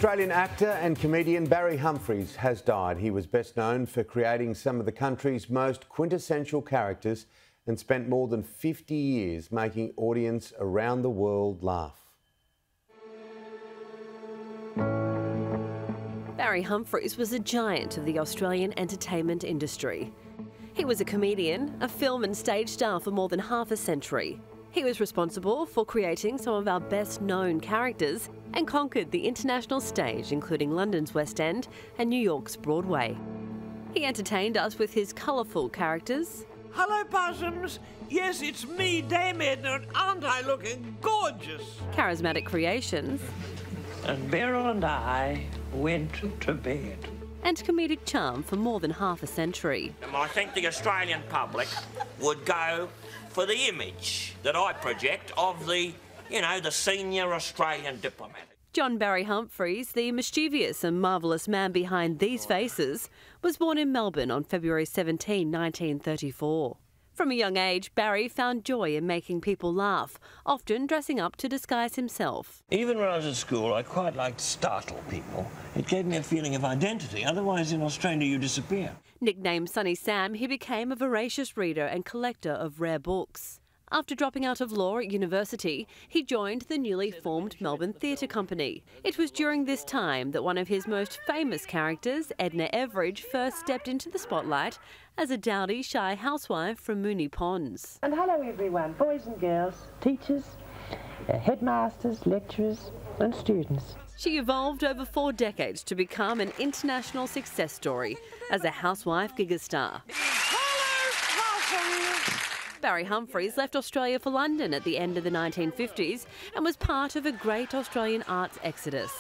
Australian actor and comedian Barry Humphries has died. He was best known for creating some of the country's most quintessential characters and spent more than 50 years making audiences around the world laugh. Barry Humphries was a giant of the Australian entertainment industry. He was a comedian, a film and stage star for more than half a century. He was responsible for creating some of our best-known characters and conquered the international stage, including London's West End and New York's Broadway. He entertained us with his colourful characters. Hello, possums. Yes, it's me, Dame Edna, and aren't I looking gorgeous? Charismatic creations. And Beryl and I went to bed. And comedic charm for more than half a century. I think the Australian public would go for the image that I project of the senior Australian diplomat. John Barry Humphries, the mischievous and marvellous man behind these faces, was born in Melbourne on February 17, 1934. From a young age, Barry found joy in making people laugh, often dressing up to disguise himself. Even when I was at school, I quite liked to startle people. It gave me a feeling of identity. Otherwise, in Australia, you disappear. Nicknamed Sonny Sam, he became a voracious reader and collector of rare books. After dropping out of law at university, he joined the newly formed Melbourne Theatre Company. It was during this time that one of his most famous characters, Edna Everage, first stepped into the spotlight as a dowdy, shy housewife from Moonee Ponds. And hello everyone, boys and girls, teachers, headmasters, lecturers and students. She evolved over 4 decades to become an international success story as a housewife gigastar. Barry Humphries left Australia for London at the end of the 1950s and was part of a great Australian arts exodus.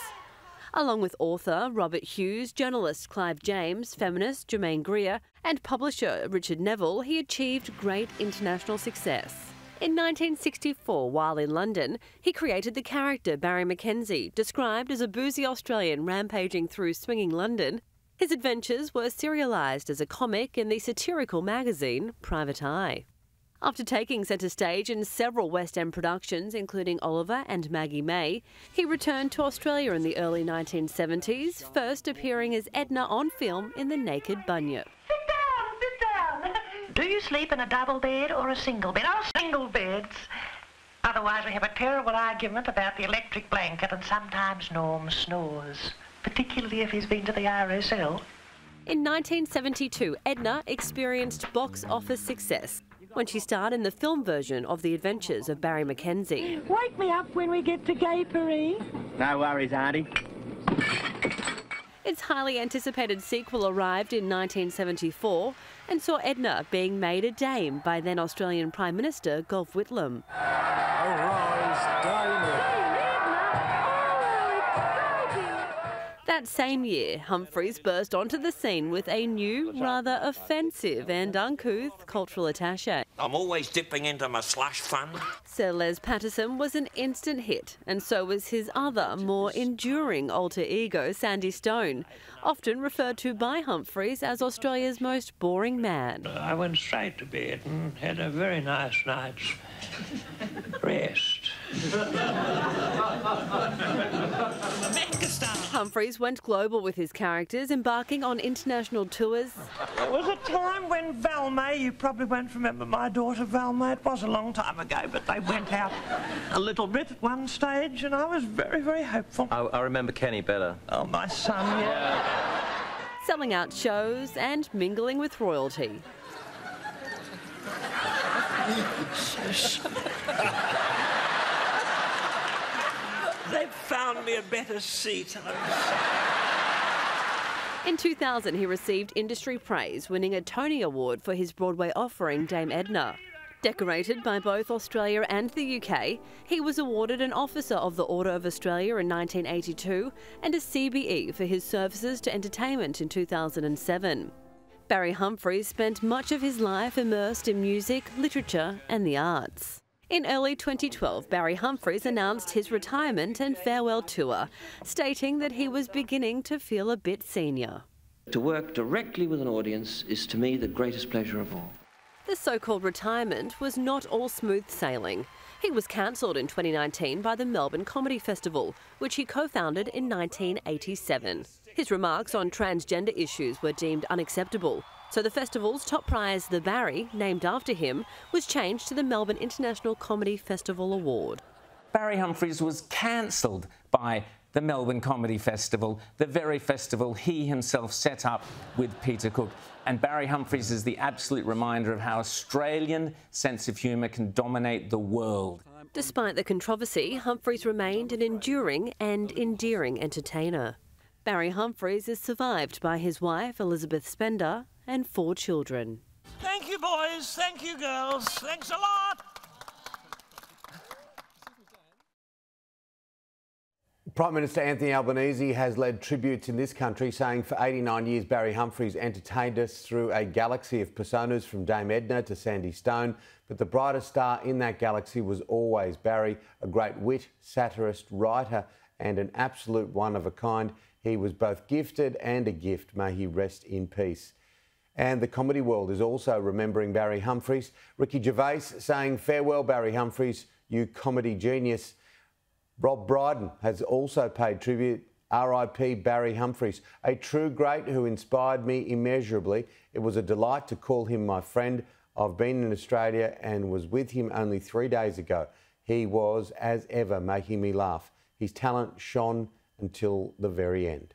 Along with author Robert Hughes, journalist Clive James, feminist Germaine Greer and publisher Richard Neville, he achieved great international success. In 1964, while in London, he created the character Barry Mackenzie, described as a boozy Australian rampaging through swinging London. His adventures were serialised as a comic in the satirical magazine Private Eye. After taking centre stage in several West End productions, including Oliver and Maggie May, he returned to Australia in the early 1970s, first appearing as Edna on film in The Naked Bunyip. Sit down. Do you sleep in a double bed or a single bed? Oh, single beds. Otherwise we have a terrible argument about the electric blanket and sometimes Norm snores, particularly if he's been to the RSL. In 1972, Edna experienced box office success when she starred in the film version of The Adventures of Barry Mackenzie. Wake me up when we get to Gapery. No worries, Auntie. Its highly anticipated sequel arrived in 1974 and saw Edna being made a dame by then Australian Prime Minister Gough Whitlam. Arise, Dame. That same year, Humphries burst onto the scene with a new, rather offensive and uncouth cultural attaché. I'm always dipping into my slush fund. Sir Les Patterson was an instant hit, and so was his other, more enduring alter ego, Sandy Stone, often referred to by Humphries as Australia's most boring man. I went straight to bed and had a very nice night's rest. Humphries went global with his characters, embarking on international tours. There was a time when Val May, you probably won't remember my daughter Val May, it was a long time ago, but they went out a little bit at one stage and I was very, very hopeful. I remember Kenny better. Oh, my son, yeah. Selling out shows and mingling with royalty. They've found me a better seat. In 2000, he received industry praise, winning a Tony Award for his Broadway offering, Dame Edna. Decorated by both Australia and the UK, he was awarded an Officer of the Order of Australia in 1982 and a CBE for his services to entertainment in 2007. Barry Humphries spent much of his life immersed in music, literature and the arts. In early 2012, Barry Humphries announced his retirement and farewell tour, stating that he was beginning to feel a bit senior. To work directly with an audience is to me the greatest pleasure of all. The so-called retirement was not all smooth sailing. He was cancelled in 2019 by the Melbourne Comedy Festival, which he co-founded in 1987. His remarks on transgender issues were deemed unacceptable, so the festival's top prize, the Barry, named after him, was changed to the Melbourne International Comedy Festival Award. Barry Humphries was cancelled by the Melbourne Comedy Festival, the very festival he himself set up with Peter Cook. And Barry Humphries is the absolute reminder of how Australian sense of humour can dominate the world. Despite the controversy, Humphries remained an enduring and endearing entertainer. Barry Humphries is survived by his wife, Elizabeth Spender, and 4 children. Thank you, boys. Thank you, girls. Thanks a lot. Prime Minister Anthony Albanese has led tributes in this country, saying for 89 years Barry Humphries entertained us through a galaxy of personas from Dame Edna to Sandy Stone, but the brightest star in that galaxy was always Barry, a great wit, satirist, writer and an absolute one of a kind. He was both gifted and a gift. May he rest in peace. And the comedy world is also remembering Barry Humphries. Ricky Gervais saying, "Farewell, Barry Humphries, you comedy genius." Rob Brydon has also paid tribute. R.I.P. Barry Humphries, a true great who inspired me immeasurably. It was a delight to call him my friend. I've been in Australia and was with him only 3 days ago. He was, as ever, making me laugh. His talent shone until the very end.